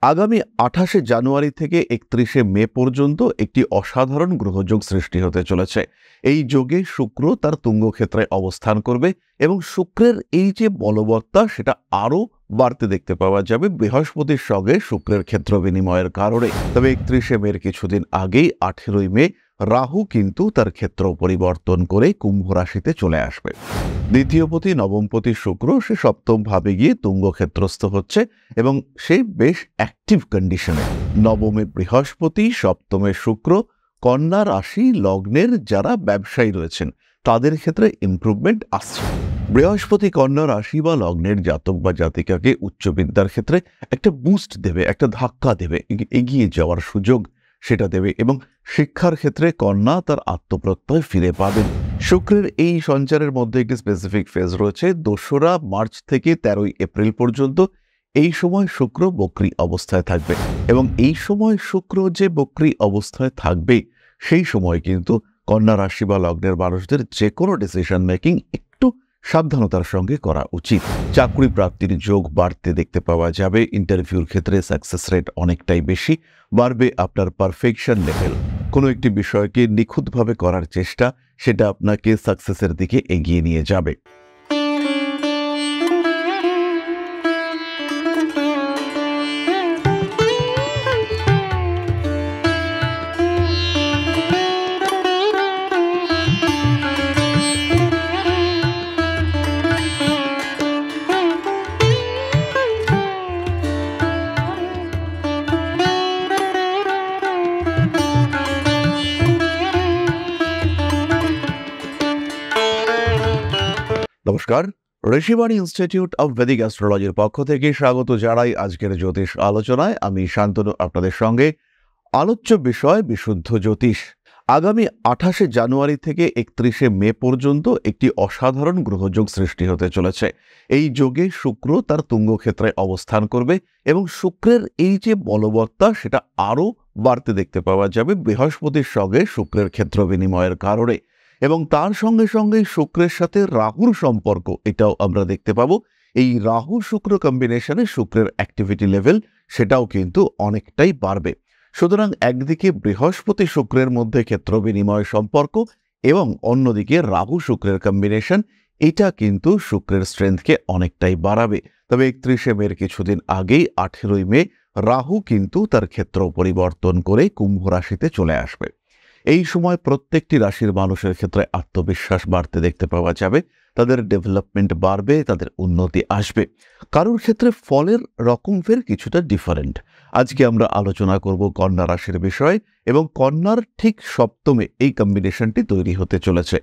আগামী ২৮শে জানুয়ারি থেকে ৩১শে মে পর্যন্ত একটি অসাধারণ গ্রহযোগ সৃষ্টি হতে চলেছে। এই যোগে শুক্র তার তুঙ্গক্ষেত্রে অবস্থান করবে এবং শুক্রের এই যে বলবত্তা সেটা আরও বাড়তে দেখতে পাওয়া যাবে বৃহস্পতির সঙ্গে শুক্রের ক্ষেত্র বিনিময়ের কারণে। তবে ৩১শে মের কিছুদিন আগেই ১৮ই মে রাহু কিন্তু তার ক্ষেত্র পরিবর্তন করে কুম্ভ রাশিতে চলে আসবে। দ্বিতীয়পতি নবমপতি শুক্র সে সপ্তম ভাবে গিয়ে তুঙ্গক্ষেত্রস্থ হচ্ছে এবং সে বেশ অ্যাক্টিভ কন্ডিশনে। নবমে বৃহস্পতি, সপ্তমে শুক্র, কন্যা রাশি লগ্নের যারা ব্যবসায়ী রয়েছেন তাদের ক্ষেত্রে ইমপ্রুভমেন্ট আসছে। বৃহস্পতি কন্যা রাশি বা লগ্নের জাতক বা জাতিকাকে উচ্চবিদ্যার ক্ষেত্রে একটা বুস্ট দেবে, একটা ধাক্কা দেবে, এগিয়ে যাওয়ার সুযোগ সেটা দেবে এবং শিক্ষার ক্ষেত্রে কন্যা তার আত্মপ্রত্যয় ফিরে পাবেন। শুক্রের এই সঞ্চারের মধ্যে একটি স্পেসিফিক ফেজ রয়েছে ২রা মার্চ থেকে ১৩ই এপ্রিল পর্যন্ত। এই সময় শুক্র বক্রী অবস্থায় থাকবে এবং এই সময় শুক্র যে বক্রী অবস্থায় থাকবে সেই সময় কিন্তু কন্যা রাশি বা লগ্নের মানুষদের যে কোনো ডিসিশন মেকিং একটু সাবধানতার সঙ্গে করা উচিত। চাকরি প্রাপ্তির যোগ বাড়তে দেখতে পাওয়া যাবে। ইন্টারভিউর ক্ষেত্রে সাকসেস রেট অনেকটাই বেশি বাড়বে। আপনার পারফেকশন লেভেল, কোনো একটি বিষয়কে নিখুঁতভাবে করার চেষ্টা, সেটা আপনাকে সাকসেসের দিকে এগিয়ে নিয়ে যাবে। নমস্কার, ঋষিবাণী ইনস্টিটিউট অব ভেদিক অ্যাস্ট্রোলজির পক্ষ থেকে স্বাগত জানাই আজকের জ্যোতিষ আলোচনায়। আমি শান্তনু আপনাদের সঙ্গে। আলোচ্য বিষয় বিশুদ্ধ জ্যোতিষ। আগামী ২৮শে জানুয়ারি থেকে ৩১শে মে পর্যন্ত একটি অসাধারণ গ্রহযোগ সৃষ্টি হতে চলেছে। এই যোগে শুক্র তার তুঙ্গক্ষেত্রে অবস্থান করবে এবং শুক্রের এই যে বলবত্তা সেটা আরও বাড়তে দেখতে পাওয়া যাবে বৃহস্পতির সঙ্গে শুক্রের ক্ষেত্র বিনিময়ের কারণে এবং তার সঙ্গে সঙ্গে শুক্রের সাথে রাহুর সম্পর্ক এটাও আমরা দেখতে পাবো। এই রাহু শুক্র কম্বিনেশনে শুক্রের অ্যাক্টিভিটি লেভেল সেটাও কিন্তু অনেকটাই বাড়বে। সুতরাং একদিকে বৃহস্পতি শুক্রের মধ্যে ক্ষেত্র বিনিময় সম্পর্ক এবং অন্যদিকে রাহু শুক্রের কম্বিনেশন, এটা কিন্তু শুক্রের স্ট্রেংথকে অনেকটাই বাড়াবে। তবে ৩১শে মের কিছুদিন আগেই ১৮ই মে রাহু কিন্তু তার ক্ষেত্র পরিবর্তন করে কুম্ভ রাশিতে চলে আসবে। এই সময় প্রত্যেকটি রাশির মানুষের ক্ষেত্রে আত্মবিশ্বাস বাড়তে দেখতে পাওয়া যাবে। তাদের ডেভেলপমেন্ট বাড়বে, তাদের উন্নতি আসবে। কারোর ক্ষেত্রে ফলের রকম ফের কিছুটা ডিফারেন্ট। আজকে আমরা আলোচনা করব কন্যা রাশির বিষয়ে এবং কন্যার ঠিক সপ্তমে এই কম্বিনেশনটি তৈরি হতে চলেছে।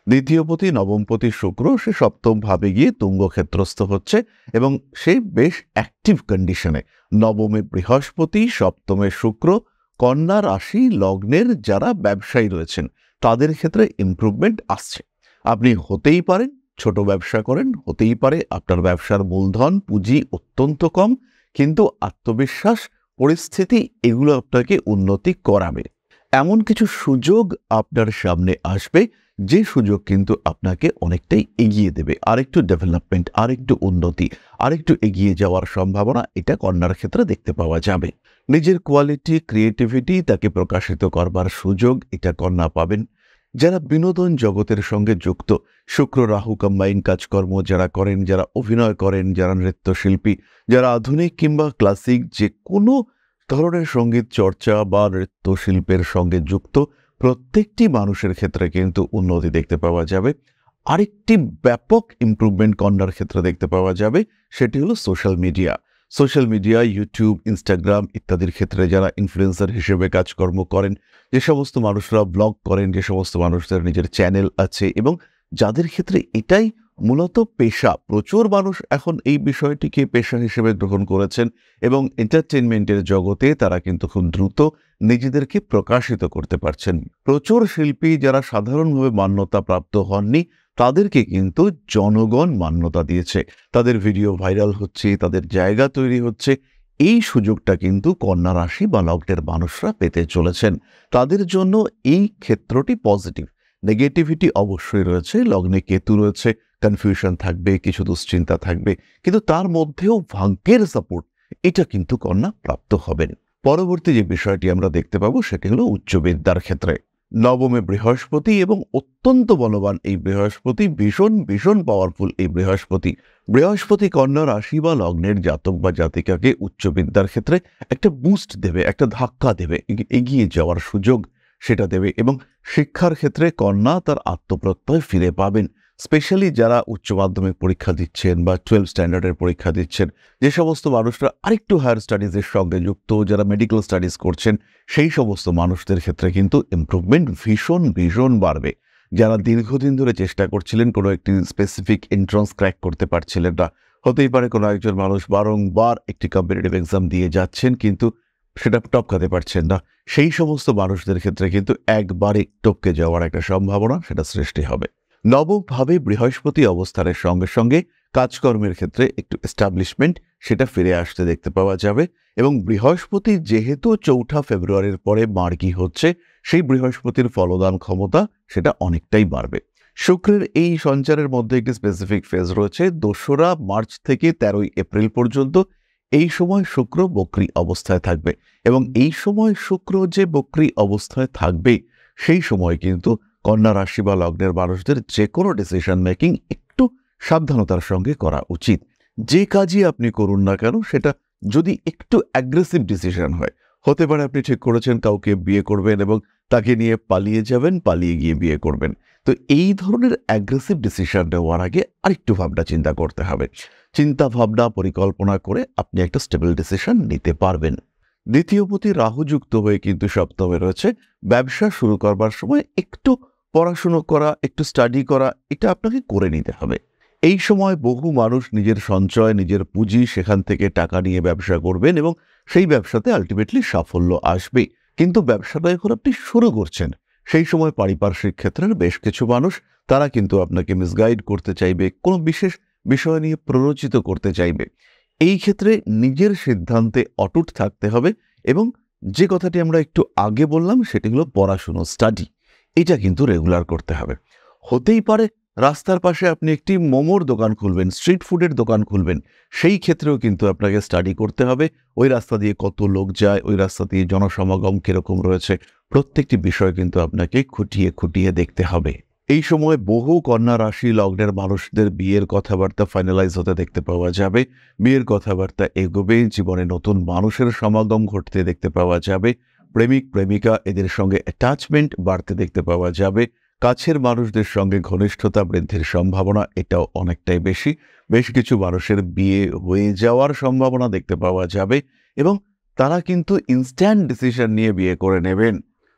দ্বিতীয়পতি নবমপতি শুক্র সে সপ্তম ভাবে গিয়ে তুঙ্গক্ষেত্রস্থ হচ্ছে এবং সে বেশ অ্যাক্টিভ কন্ডিশনে। নবমে বৃহস্পতি, সপ্তমে শুক্র, কন্যা রাশি লগ্নের যারা ব্যবসায়ী রয়েছেন তাদের ক্ষেত্রে ইমপ্রুভমেন্ট আসছে। আপনি হতেই পারেন ছোট ব্যবসা করেন, হতেই পারে আপনার ব্যবসার মূলধন পুঁজি অত্যন্ত কম, কিন্তু আত্মবিশ্বাস, পরিস্থিতি এগুলো আপনাকে উন্নতি করাবে। এমন কিছু সুযোগ আপনার সামনে আসবে যে সুযোগ কিন্তু আপনাকে অনেকটাই এগিয়ে দেবে। আরেকটু ডেভেলপমেন্ট, আরেকটু উন্নতি, আরেকটু এগিয়ে যাওয়ার সম্ভাবনা এটা কন্যার ক্ষেত্রে দেখতে পাওয়া যাবে। নিজের কোয়ালিটি, ক্রিয়েটিভিটি তাকে প্রকাশিত করবার সুযোগ এটা কন্যা পাবেন। যারা বিনোদন জগতের সঙ্গে যুক্ত, শুক্র রাহু কম্বাইন কাজকর্ম যারা করেন, যারা অভিনয় করেন, যারা নৃত্যশিল্পী, যারা আধুনিক কিংবা ক্লাসিক যে কোনো ধরনের সঙ্গীত চর্চা বা নৃত্যশিল্পের সঙ্গে যুক্ত প্রত্যেকটি মানুষের ক্ষেত্রে কিন্তু উন্নতি দেখতে পাওয়া যাবে। আরেকটি ব্যাপক ইমপ্রুভমেন্ট কন্যার ক্ষেত্রে দেখতে পাওয়া যাবে, সেটি হলো social media. Social media, YouTube, Instagram ইত্যাদির ক্ষেত্রে যারা ইনফ্লুয়েন্সার হিসেবে কাজকর্ম করেন, যে সমস্ত মানুষরা ব্লগ করেন, যে সমস্ত মানুষদের নিজের চ্যানেল আছে এবং যাদের ক্ষেত্রে এটাই মূলত পেশা, প্রচুর মানুষ এখন এই বিষয়টিকে পেশা হিসেবে গ্রহণ করেছেন এবং এন্টারটেনমেন্টের জগতে তারা কিন্তু খুব দ্রুত নিজেদেরকে প্রকাশিত করতে পারছেন। প্রচুর শিল্পী যারা সাধারণভাবে মান্যতা প্রাপ্ত হননি তাদেরকে কিন্তু জনগণ মান্যতা দিয়েছে, তাদের ভিডিও ভাইরাল হচ্ছে, তাদের জায়গা তৈরি হচ্ছে। এই সুযোগটা কিন্তু কন্যা রাশি বা লগ্নের মানুষরা পেতে চলেছেন। তাদের জন্য এই ক্ষেত্রটি পজিটিভ। নেগেটিভিটি অবশ্যই রয়েছে, লগ্নে কেতু রয়েছে, কনফিউশন থাকবে, কিছু দুশ্চিন্তা থাকবে, কিন্তু তার মধ্যেও ভাগ্যের সাপোর্ট এটা কিন্তু কন্যা প্রাপ্ত হবেন। পরবর্তী যে বিষয়টি আমরা দেখতে পাবো সেটি হলো উচ্চ বিদ্যার ক্ষেত্রে নবমে বৃহস্পতি এবং অত্যন্ত বলবান এই বৃহস্পতি, ভীষণ ভীষণ পাওয়ারফুল এই বৃহস্পতি কন্যা রাশি বা লগ্নের জাতক বা জাতিকাকে উচ্চ বিদ্যার ক্ষেত্রে একটা বুস্ট দেবে, একটা ধাক্কা দেবে, এগিয়ে যাওয়ার সুযোগ সেটা দেবে। এবং শিক্ষার ক্ষেত্রে কন্যা তার আত্মপ্রত্যয় ফিরে পাবেন। স্পেশালি যারা উচ্চ মাধ্যমিক পরীক্ষা দিচ্ছেন বা 12 স্ট্যান্ডার্ডের পরীক্ষা দিচ্ছেন, যে সমস্ত মানুষরা আরেকটু হায়ার স্টাডিজের সঙ্গে যুক্ত, যারা মেডিকেল স্টাডিজ করছেন, সেই সমস্ত মানুষদের ক্ষেত্রে কিন্তু ইমপ্রুভমেন্ট ভীষণ ভীষণ বাড়বে। যারা দীর্ঘদিন ধরে চেষ্টা করছিলেন, কোনো একটি স্পেসিফিক এন্ট্রান্স ক্র্যাক করতে পারছিলেন না, হতেই পারে কোনো একজন মানুষ বারংবার একটি কম্পিটিটিভ এক্সাম দিয়ে যাচ্ছেন কিন্তু সেটা টপকাতে পারছেন না, সেই সমস্ত মানুষদের ক্ষেত্রে কিন্তু একবারে টপকে যাওয়ার একটা সম্ভাবনা সেটা সৃষ্টি হবে। নবমভাবে বৃহস্পতি অবস্থানের সঙ্গে সঙ্গে কাজকর্মের ক্ষেত্রে একটু এস্টাবলিশমেন্ট সেটা ফিরে আসতে দেখতে পাওয়া যাবে। এবং বৃহস্পতি যেহেতু 4 ফেব্রুয়ারির পরে মার্গী হচ্ছে, সেই বৃহস্পতির ফলদান ক্ষমতা সেটা অনেকটাই বাড়বে। শুক্রের এই সঞ্চারের মধ্যে একটি স্পেসিফিক ফেজ রয়েছে 2রা মার্চ থেকে 13ই এপ্রিল পর্যন্ত। এই সময় শুক্র বক্রী অবস্থায় থাকবে এবং এই সময় শুক্র যে বক্রী অবস্থায় থাকবে সেই সময় কিন্তু কন্যা রাশি বা লগ্নের মানুষদের যে কোনো ডিসিশন মেকিং একটু সাবধানতার সঙ্গে করা উচিত। যে কাজই আপনি করুন না কেন সেটা যদি একটু অ্যাগ্রেসিভ ডিসিশন হয়, হতে পারে আপনি ঠিক করেছেন কাউকে বিয়ে করবেন এবং তাকে নিয়ে পালিয়ে যাবেন, পালিয়ে গিয়ে বিয়ে করবেন। তো এই ধরনের অ্যাগ্রেসিভ ডিসিশন নেওয়ার আগে আরেকটু ভাবনা চিন্তা করতে হবে। চিন্তা ভাবনা পরিকল্পনা করে আপনি একটা স্টেবল ডিসিশন নিতে পারবেন। দ্বিতীয়পতি রাহু যুক্ত হয়ে কিন্তু সপ্তমে রয়েছে। ব্যবসা শুরু করবার সময় একটু পড়াশুনো করা, একটু স্টাডি করা, এটা আপনাকে করে নিতে হবে। এই সময় বহু মানুষ নিজের সঞ্চয়, নিজের পুঁজি, সেখান থেকে টাকা নিয়ে ব্যবসা করবেন এবং সেই ব্যবসাতে আলটিমেটলি সাফল্য আসবে। কিন্তু ব্যবসাটা এখন আপনি শুরু করছেন, সেই সময় পারিপার্শ্বিক ক্ষেত্রের বেশ কিছু মানুষ তারা কিন্তু আপনাকে মিসগাইড করতে চাইবে, কোনো বিশেষ বিষয় নিয়ে প্ররোচিত করতে চাইবে। এই ক্ষেত্রে নিজের সিদ্ধান্তে অটুট থাকতে হবে এবং যে কথাটি আমরা একটু আগে বললাম সেটি হলো পড়াশুনো, স্টাডি, এটা কিন্তু রেগুলার করতে হবে। হতেই পারে রাস্তার পাশে আপনি একটি মোমোর দোকান খুলবেন, স্ট্রিট ফুডের দোকান খুলবেন, সেই ক্ষেত্রেও কিন্তু আপনাকে স্টাডি করতে হবে। ওই রাস্তা দিয়ে কত লোক যায়, ওই রাস্তা দিয়ে জনসমাগম কিরকম রয়েছে, প্রত্যেকটি বিষয় কিন্তু আপনাকে খুঁটিয়ে খুঁটিয়ে দেখতে হবে। এই সময় বহু কন্যা রাশি লগ্নের মানুষদের বিয়ের কথাবার্তা ফাইনালাইজ হতে দেখতে পাওয়া যাবে। বিয়ের কথাবার্তা এগোবে, জীবনে নতুন মানুষের সমাগম ঘটতে দেখতে পাওয়া যাবে। প্রেমিক প্রেমিকা এদের সঙ্গে অ্যাটাচমেন্ট বাড়তে দেখতে পাওয়া যাবে। কাছের মানুষদের সঙ্গে ঘনিষ্ঠতা বৃদ্ধির সম্ভাবনা এটাও অনেকটাই বেশি। বেশ কিছু মানুষের বিয়ে হয়ে যাওয়ার সম্ভাবনা দেখতে পাওয়া যাবে এবং তারা কিন্তু ইনস্ট্যান্ট ডিসিশন নিয়ে বিয়ে করে নেবেন।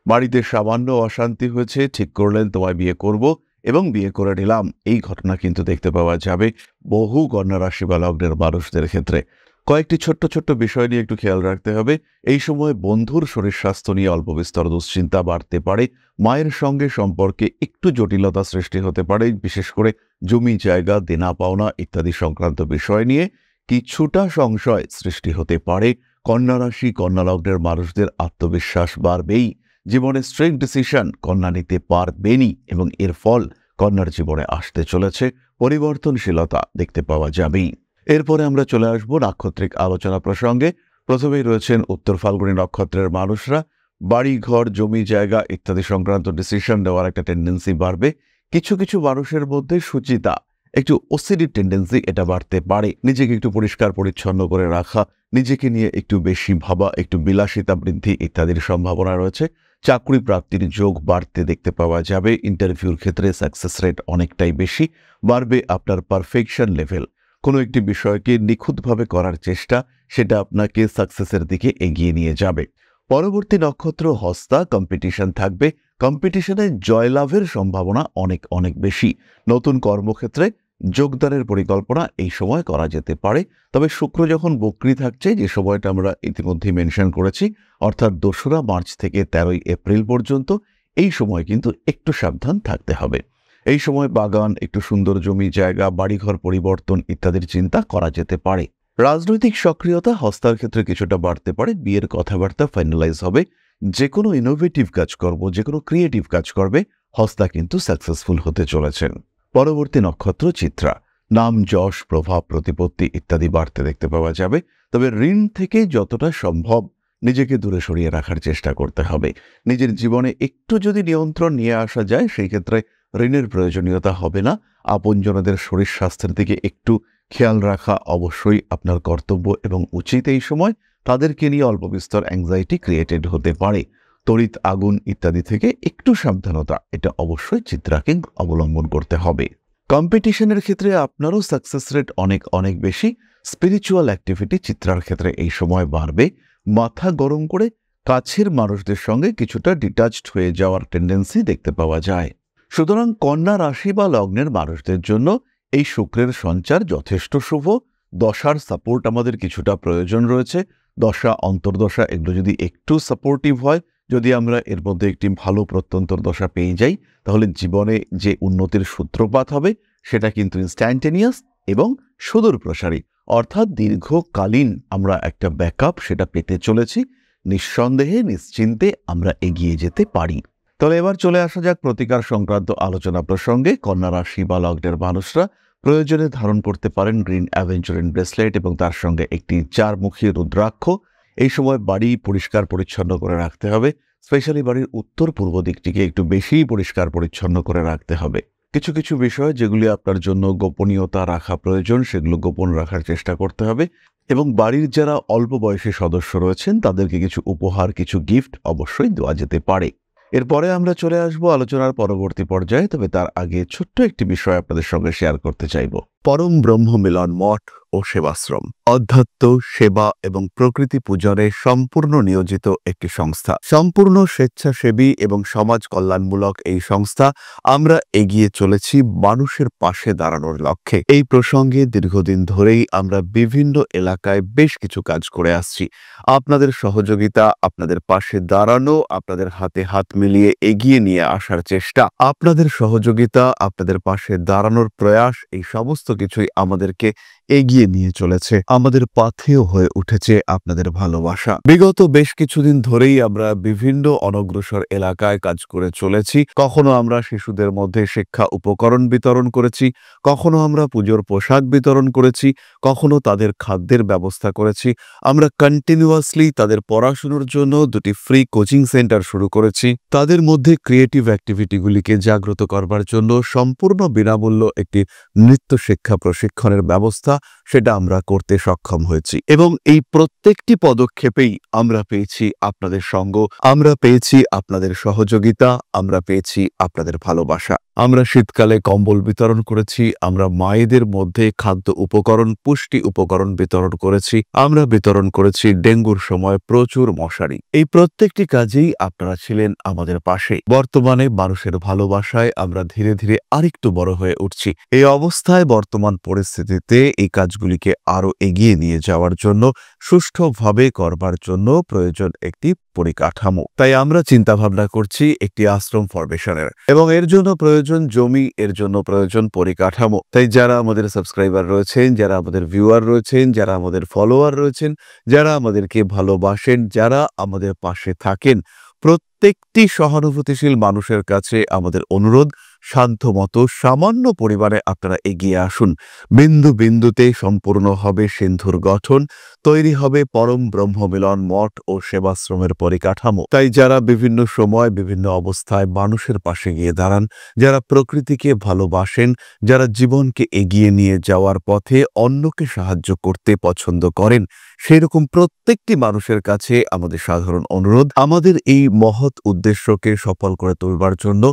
বাড়িতে সামান্য অশান্তি হয়েছে, ঠিক করলেন তোমায় বিয়ে করব এবং বিয়ে করে নিলাম, এই ঘটনা কিন্তু দেখতে পাওয়া যাবে বহু কন্যা রাশি বা লগ্নের মানুষদের ক্ষেত্রে। কয়েকটি ছোট্ট ছোট্ট বিষয় নিয়ে একটু খেয়াল রাখতে হবে। এই সময় বন্ধুর শরীর স্বাস্থ্য নিয়ে অল্প বিস্তর দুশ্চিন্তা বাড়তে পারে। মায়ের সঙ্গে সম্পর্কে একটু জটিলতা সৃষ্টি হতে পারে, বিশেষ করে জমি জায়গা, দেনা পাওনা ইত্যাদি সংক্রান্ত বিষয় নিয়ে কিছুটা সংশয় সৃষ্টি হতে পারে। কন্যা রাশি কন্যা লগ্নের মানুষদের আত্মবিশ্বাস বাড়বেই, জীবনে স্ট্রেট ডিসিশন কন্যা নিতে পারবেনই এবং এর ফল কন্যার জীবনে আসতে চলেছে, পরিবর্তনশীলতা দেখতে পাওয়া যাবেই। এরপরে আমরা চলে আসব নাক্ষত্রিক আলোচনা প্রসঙ্গে। প্রথমেই রয়েছেন উত্তর ফাল্গুনী নক্ষত্রের মানুষরা। বাড়ি ঘর, জমি জায়গা ইত্যাদি সংক্রান্ত ডিসিশন নেওয়ার একটা টেন্ডেন্সি বাড়বে। কিছু কিছু মানুষের মধ্যে সুচিতা, একটু ওসিডি টেন্ডেন্সি এটা বাড়তে পারে। নিজেকে একটু পরিষ্কার পরিচ্ছন্ন করে রাখা, নিজেকে নিয়ে একটু বেশি ভাবা, একটু বিলাসিতা বৃদ্ধি ইত্যাদির সম্ভাবনা রয়েছে। চাকরি প্রাপ্তির যোগ বাড়তে দেখতে পাওয়া যাবে। ইন্টারভিউর ক্ষেত্রে সাকসেস রেট অনেকটাই বেশি বাড়বে। আপনার পারফেকশন লেভেল, কোনো একটি বিষয়কে নিখুঁতভাবে করার চেষ্টা, সেটা আপনাকে সাকসেসের দিকে এগিয়ে নিয়ে যাবে। পরবর্তী নক্ষত্র হস্তা। কম্পিটিশন থাকবে, কম্পিটিশনে জয়লাভের সম্ভাবনা অনেক অনেক বেশি। নতুন কর্মক্ষেত্রে যোগদানের পরিকল্পনা এই সময় করা যেতে পারে। তবে শুক্র যখন বক্রী থাকছে, যে সময়টা আমরা ইতিমধ্যেই মেনশন করেছি, অর্থাৎ 2রা মার্চ থেকে 13ই এপ্রিল পর্যন্ত, এই সময় কিন্তু একটু সাবধান থাকতে হবে। এই সময় বাগান, একটু সুন্দর জমি জায়গা, বাড়িঘর পরিবর্তন ইত্যাদির চিন্তা করা যেতে পারে। রাজনৈতিক সক্রিয়তা হস্তার ক্ষেত্রে কিছুটা বাড়তে পারে। বিয়ের কথাবার্তা ফাইনালাইজ হবে। যে কোনো ইনোভেটিভ কাজকর্ম, যে কোনো ক্রিয়েটিভ কাজ করবে হস্তা কিন্তু সাকসেসফুল হতে চলেছেন। পরবর্তী নক্ষত্র চিত্রা। নাম, যশ, প্রভাব, প্রতিপত্তি ইত্যাদি বাড়তে দেখতে পাওয়া যাবে। তবে ঋণ থেকে যতটা সম্ভব নিজেকে দূরে সরিয়ে রাখার চেষ্টা করতে হবে। নিজের জীবনে একটু যদি নিয়ন্ত্রণ নিয়ে আসা যায়, সেই ক্ষেত্রে ঋণের প্রয়োজনীয়তা হবে না। আপনজনদের শরীর স্বাস্থ্যের দিকে একটু খেয়াল রাখা অবশ্যই আপনার কর্তব্য এবং উচিত। এই সময় তাদেরকে নিয়ে অল্প বিস্তর অ্যাংজাইটি ক্রিয়েটেড হতে পারে। তড়িৎ আগুন ইত্যাদি থেকে একটু সাবধানতা, এটা অবশ্যই চিত্রাকে অবলম্বন করতে হবে। কম্পিটিশনের ক্ষেত্রে আপনারও সাকসেস রেট অনেক অনেক বেশি। স্পিরিচুয়াল অ্যাক্টিভিটি চিত্রার ক্ষেত্রে এই সময় বাড়বে। মাথা গরম করে কাছের মানুষদের সঙ্গে কিছুটা ডিটাচড হয়ে যাওয়ার টেন্ডেন্সি দেখতে পাওয়া যায়। সুতরাং কন্যা রাশি বা লগ্নের মানুষদের জন্য এই শুক্রের সঞ্চার যথেষ্ট শুভ। দশার সাপোর্ট আমাদের কিছুটা প্রয়োজন রয়েছে। দশা, অন্তর্দশা এগুলো যদি একটু সাপোর্টিভ হয়, যদি আমরা এর মধ্যে একটি ভালো প্রত্যন্তর দশা পেয়ে যাই, তাহলে জীবনে যে উন্নতির সূত্রপাত হবে সেটা কিন্তু ইনস্ট্যান্টেনিয়াস এবং সুদূর প্রসারী, অর্থাৎ দীর্ঘকালীন আমরা একটা ব্যাকআপ সেটা পেতে চলেছি। নিঃসন্দেহে নিশ্চিন্তে আমরা এগিয়ে যেতে পারি। তাহলে এবার চলে আসা যাক প্রতিকার সংক্রান্ত আলোচনা প্রসঙ্গে। কন্যা রাশি বা লগ্নের মানুষরা প্রয়োজনে ধারণ করতে পারেন গ্রিন অ্যাভেঞ্চারিন ব্রেসলেট এবং তার সঙ্গে একটি 4-মুখী রুদ্রাক্ষ। এই সময় বাড়ি পরিষ্কার পরিচ্ছন্ন করে রাখতে হবে। স্পেশালি বাড়ির উত্তর পূর্ব দিকটিকে একটু বেশিই পরিষ্কার পরিচ্ছন্ন করে রাখতে হবে। কিছু কিছু বিষয় যেগুলি আপনার জন্য গোপনীয়তা রাখা প্রয়োজন, সেগুলো গোপন রাখার চেষ্টা করতে হবে। এবং বাড়ির যারা অল্প বয়সী সদস্য রয়েছেন তাদেরকে কিছু উপহার, কিছু গিফট অবশ্যই দেওয়া যেতে পারে। এরপরে আমরা চলে আসবো আলোচনার পরবর্তী পর্যায়ে, তবে তার আগে ছোট্ট একটি বিষয় আপনাদের সঙ্গে শেয়ার করতে চাইব। পরম ব্রহ্ম মিলন মঠ ও সেবাশ্রম অধ্যাত্ম, সেবা এবং প্রকৃতি পূজনে সম্পূর্ণ নিয়োজিত একটি সংস্থা। সম্পূর্ণ স্বেচ্ছাসেবী এবং সমাজ কল্যাণমূলক এই সংস্থা আমরা এগিয়ে চলেছি মানুষের পাশে দাঁড়ানোর লক্ষ্যে। এই প্রসঙ্গে দীর্ঘদিন ধরেই আমরা বিভিন্ন এলাকায় বেশ কিছু কাজ করে আসছি। আপনাদের সহযোগিতা, আপনাদের পাশে দাঁড়ানো, আপনাদের হাতে হাত মিলিয়ে এগিয়ে নিয়ে আসার চেষ্টা, আপনাদের সহযোগিতা, আপনাদের পাশে দাঁড়ানোর প্রয়াস, এই সমস্ত কিছুই আমাদেরকে এগিয়ে নিয়ে চলেছে। আমাদের পাথেয় হয়ে উঠেছে আপনাদের ভালোবাসা। বিগত বেশ কিছুদিন ধরেই আমরা বিভিন্ন অনগ্রসর এলাকায় কাজ করে চলেছি। কখনো আমরা শিশুদের মধ্যে শিক্ষা উপকরণ বিতরণ করেছি, কখনো আমরা পুজোর পোশাক বিতরণ করেছি, কখনো তাদের খাদ্যের ব্যবস্থা করেছি। আমরা কন্টিনিউয়াসলি তাদের পড়াশোনার জন্য 2টি ফ্রি কোচিং সেন্টার শুরু করেছি। তাদের মধ্যে ক্রিয়েটিভ অ্যাক্টিভিটিগুলিকে জাগ্রত করবার জন্য সম্পূর্ণ বিনামূল্য একটি নৃত্য শিক্ষা প্রশিক্ষণের ব্যবস্থা সেটা আমরা করতে সক্ষম হয়েছি। এবং এই প্রত্যেকটি পদক্ষেপেই আমরা পেয়েছি আপনাদের সঙ্গ, আমরা পেয়েছি আপনাদের সহযোগিতা, আমরা পেয়েছি আপনাদের ভালোবাসা। আমরা শীতকালে কম্বল বিতরণ করেছি, আমরা মায়েদের মধ্যে খাদ্য উপকরণ, পুষ্টি উপকরণ বিতরণ করেছি, আমরা বিতরণ করেছি ডেঙ্গুর সময় প্রচুর মশারি। এই প্রত্যেকটি কাজেই আপনারা ছিলেন আমাদের পাশে। বর্তমানে মানুষের ভালোবাসায় আমরা ধীরে ধীরে আরেকটু বড় হয়ে উঠছি। এই অবস্থায় বর্তমান পরিস্থিতিতে এই কাজগুলিকে আরো এগিয়ে নিয়ে যাওয়ার জন্য, সুষ্ঠুভাবে করবার জন্য প্রয়োজন একটি পরিকাঠামো। তাই আমরা চিন্তা ভাবনা করছি একটি আশ্রম ফরমেশনের, এবং এর জন্য প্রয়োজন জমি, এর জন্য প্রয়োজন পরিকাঠামো। তাই যারা আমাদের সাবস্ক্রাইবার রয়েছেন, যারা আমাদের ভিউয়ার রয়েছেন, যারা আমাদের ফলোয়ার রয়েছেন, যারা আমাদেরকে ভালোবাসেন, যারা আমাদের পাশে থাকেন, প্রত্যেকটি সহানুভূতিশীল মানুষের কাছে আমাদের অনুরোধ, সাধ্যমতো সামান্য পরিমাণে আপনারা এগিয়ে আসুন। বিন্দু বিন্দুতে সম্পূর্ণ হবে সিন্ধুর গঠন, তৈরি হবে পরম ব্রহ্মমিলন মঠ ও সেবাশ্রমের পরিকাঠামো। তাই যারা বিভিন্ন সময় বিভিন্ন অবস্থায় মানুষের পাশে গিয়ে দাঁড়ান, যারা প্রকৃতিকে ভালোবাসেন, যারা জীবনকে এগিয়ে নিয়ে যাওয়ার পথে অন্যকে সাহায্য করতে পছন্দ করেন, সেরকম প্রত্যেকটি মানুষের কাছে আমাদের সাধারণ অনুরোধ, আমাদের এই মহৎ উদ্দেশ্যকে সফল করে তুলবার জন্য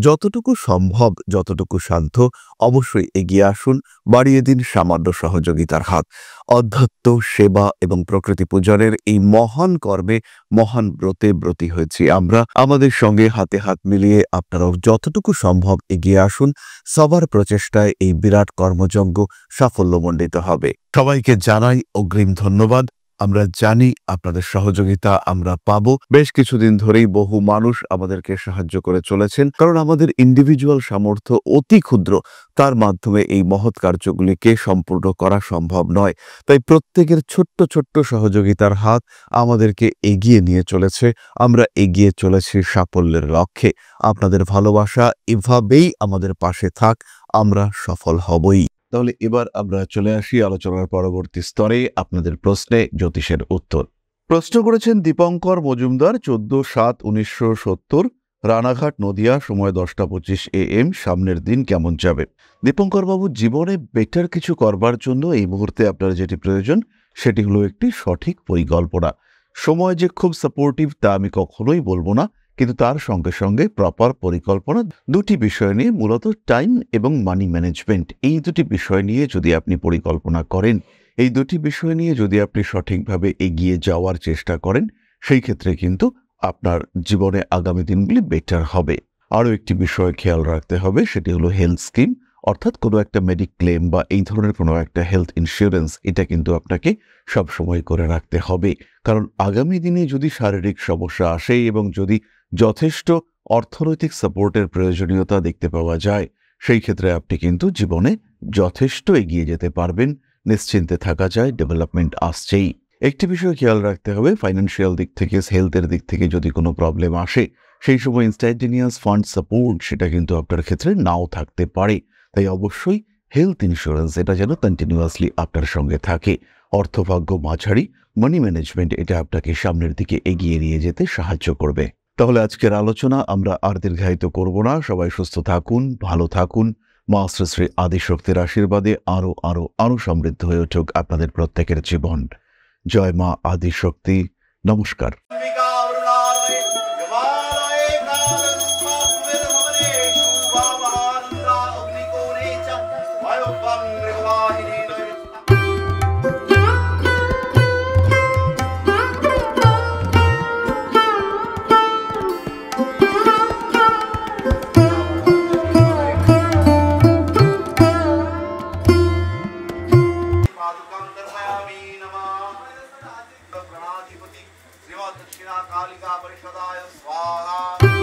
যতটুকু সম্ভব, যতটুকু সাধ্য অবশ্যই এগিয়ে আসুন, বাড়িয়ে দিন সামান্য সহযোগিতার হাত। অধ্যাত্ম, সেবা এবং প্রকৃতি পূজনের এই মহান কর্মে, মহান ব্রতে ব্রতী হয়েছি আমরা। আমাদের সঙ্গে হাতে হাত মিলিয়ে আপনারাও যতটুকু সম্ভব এগিয়ে আসুন। সবার প্রচেষ্টায় এই বিরাট কর্মযজ্ঞ সাফল্যমণ্ডিত হবে। সবাইকে জানাই অগ্রিম ধন্যবাদ। আমরা জানি আপনাদের সহযোগিতা আমরা পাবো। বেশ কিছুদিন ধরেই বহু মানুষ আমাদেরকে সাহায্য করে চলেছেন, কারণ আমাদের ইন্ডিভিজুয়াল সামর্থ্য অতি ক্ষুদ্র, তার মাধ্যমে এই মহৎ কার্যগুলিকে সম্পূর্ণ করা সম্ভব নয়। তাই প্রত্যেকের ছোট্ট ছোট্ট সহযোগিতার হাত আমাদেরকে এগিয়ে নিয়ে চলেছে। আমরা এগিয়ে চলেছি সাফল্যের লক্ষ্যে। আপনাদের ভালোবাসা এভাবেই আমাদের পাশে থাক, আমরা সফল হবই। তাহলে এবার আমরা চলে আসি আলোচনার পরবর্তী স্তরে, আপনাদের প্রশ্নে জ্যোতিষের উত্তর। প্রশ্ন করেছেন দীপঙ্কর মজুমদার, 14/7/1970, রানাঘাট, নদিয়া, সময় 10:25 AM। সামনের দিন কেমন যাবে? দীপঙ্কর বাবু, জীবনে বেটার কিছু করবার জন্য এই মুহূর্তে আপনার যেটি প্রয়োজন সেটি হলো একটি সঠিক পরিকল্পনা। সময় যে খুব সাপোর্টিভ তা আমি কখনোই বলবো না, কিন্তু তার সঙ্গে সঙ্গে প্রপার পরিকল্পনা, দুটি বিষয় নিয়ে, মূলত টাইম এবং মানি ম্যানেজমেন্ট, এই দুটি বিষয় নিয়ে যদি আপনি পরিকল্পনা করেন, এই দুটি বিষয় নিয়ে যদি আপনি সঠিকভাবে এগিয়ে যাওয়ার চেষ্টা করেন, সেই ক্ষেত্রে কিন্তু আপনার জীবনে আগামী দিনগুলি বেটার হবে। আরও একটি বিষয় খেয়াল রাখতে হবে, সেটি হলো হেলথ স্কিম, অর্থাৎ কোনো একটা মেডিক্লেম বা এই ধরনের কোনো একটা হেলথ ইন্স্যুরেন্স, এটা কিন্তু আপনাকে সবসময় করে রাখতে হবে। কারণ আগামী দিনে যদি শারীরিক সমস্যা আসে এবং যদি যথেষ্ট অর্থনৈতিক সাপোর্টের প্রয়োজনীয়তা দেখতে পাওয়া যায়, সেই ক্ষেত্রে আপনি কিন্তু জীবনে যথেষ্ট এগিয়ে যেতে পারবেন, নিশ্চিন্তে থাকা যায়, ডেভেলপমেন্ট আসছেই। একটি বিষয় খেয়াল রাখতে হবে, ফাইন্যান্সিয়াল দিক থেকে, হেলথের দিক থেকে যদি কোনো প্রবলেম আসে, সেই সময় ইনস্ট্যান্টেনিয়াস ফান্ড সাপোর্ট সেটা কিন্তু আপনার ক্ষেত্রে নাও থাকতে পারে। তাই অবশ্যই হেলথ ইন্স্যুরেন্স এটা যেন কন্টিনিউয়াসলি আপনার সঙ্গে থাকে। অর্থভাগ্য মাঝারি, মানি ম্যানেজমেন্ট এটা আপনাকে সামনের দিকে এগিয়ে নিয়ে যেতে সাহায্য করবে। তাহলে আজকের আলোচনা আমরা আর দীর্ঘায়িত করব না। সবাই সুস্থ থাকুন, ভালো থাকুন। মা শ্রী শ্রী আদিশক্তির আশীর্বাদে আরো আরো আরো সমৃদ্ধ হয়ে উঠুক আপনাদের প্রত্যেকের জীবন। জয় মা আদিশক্তি। নমস্কার। दक्षिणा कालिका परिषदाय स्वाहा।